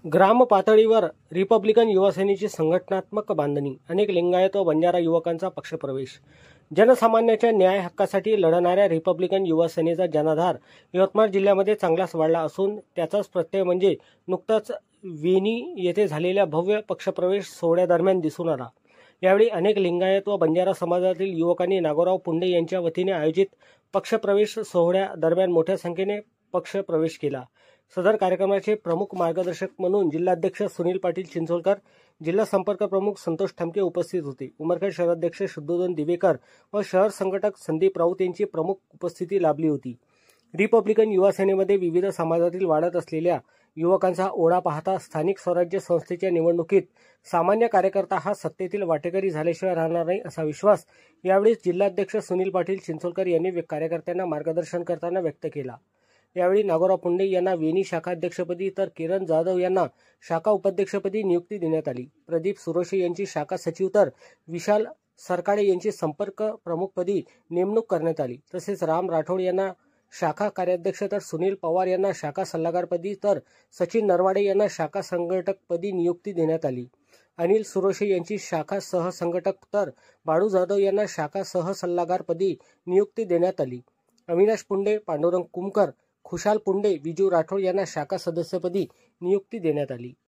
ग्राम पातळीवर रिपब्लिकन युवा सेनेची संघटनात्मक बांधणी, अनेक लिंगायत व बंजारा युवकांचा पक्षप्रवेश. जनसामान्यांच्या न्याय हक्कासाठी लढणाऱ्या रिपब्लिकन युवा सेनेचा जनाधार यवतमाळ जिल्ह्यामध्ये चांगलाच वाढला असून त्याचाच प्रत्यय म्हणजे नुकताच वेणी येथे झालेल्या भव्य पक्षप्रवेश सोहळ्यादरम्यान दिसून आला. यावेळी अनेक लिंगायत व बंजारा समाजातील युवकांनी नागोराव पुंडे यांच्या वतीने आयोजित पक्षप्रवेश सोहळ्यादरम्यान मोठ्या संख्येने पक्षप्रवेश केला. सदर कार्यक्रमाचे प्रमुख मार्गदर्शक म्हणून जिल्हाध्यक्ष सुनील पाटील चिंचोलकर, जिल्हा संपर्क प्रमुख संतोष ठमके उपस्थित होते. उमरखेड शहराध्यक्ष शुद्धोधन दिवेकर व शहर संघटक संदीप राऊत यांची प्रमुख उपस्थिती लाभली होती. रिपब्लिकन युवा सेनेमध्ये विविध समाजातील वाढत असलेल्या युवकांचा ओढा पाहता स्थानिक स्वराज्य संस्थेच्या निवडणुकीत सामान्य कार्यकर्ता हा सत्तेतील वाटेकरी झाल्याशिवाय राहणार नाही असा विश्वास यावेळी जिल्हाध्यक्ष सुनील पाटील चिंचोलकर यांनी कार्यकर्त्यांना मार्गदर्शन करताना व्यक्त केला. यावेळी नागोराव पुंडे यांना वेणी शाखा अध्यक्षपदी तर किरण जाधव यांना शाखा उपाध्यक्षपदी नियुक्ती देण्यात आली. प्रदीप सुरोशे यांची शाखा सचिव तर विशाल सरकाडे यांची संपर्क प्रमुखपदी नेमणूक करण्यात आली. तसेच राम राठोड यांना शाखा कार्याध्यक्ष तर सुनील पवार यांना शाखा सल्लागारपदी तर सचिन नरवाडे यांना शाखा संघटकपदी नियुक्ती देण्यात आली. अनिल सुरोशे यांची शाखा सहसंघटक तर बाळू जाधव यांना शाखा सहसल्लागारपदी नियुक्ती देण्यात आली. अविनाश पुंडे, पांडुरंग कुमकर, खुशाल पुंडे, विजू राठोड यांना शाखा सदस्यपदी नियुक्ती देण्यात आली.